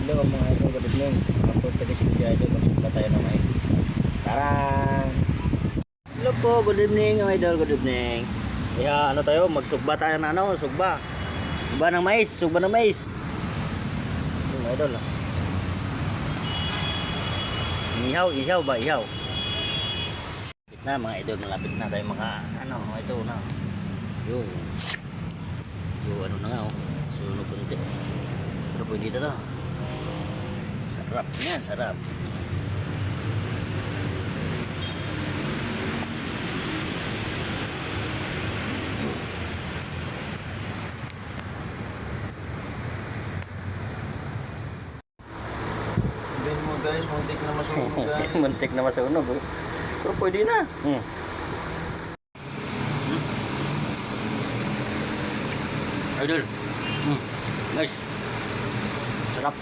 Hello mga idol, good evening. For today's video idol, magsugba tayo ng mais. Tara! Hello po, good evening mga idol, good evening. Kaya ano tayo, magsugba tayo ng ano, sugba. Sugba ng mais, sugba ng mais. Mga idol. Ihaw, ihaw ba, ihaw. Lapit na mga idol, malapit na tayo mga ano, ito na. Yung ano na nga oh, sunog kunti. Pero pwede dito to. Sarap yan, sarap. Sabihin mo guys, muntik na masunog guys. Muntik na masunog oh. Pero pwede na. Idol. Nice. Sarap.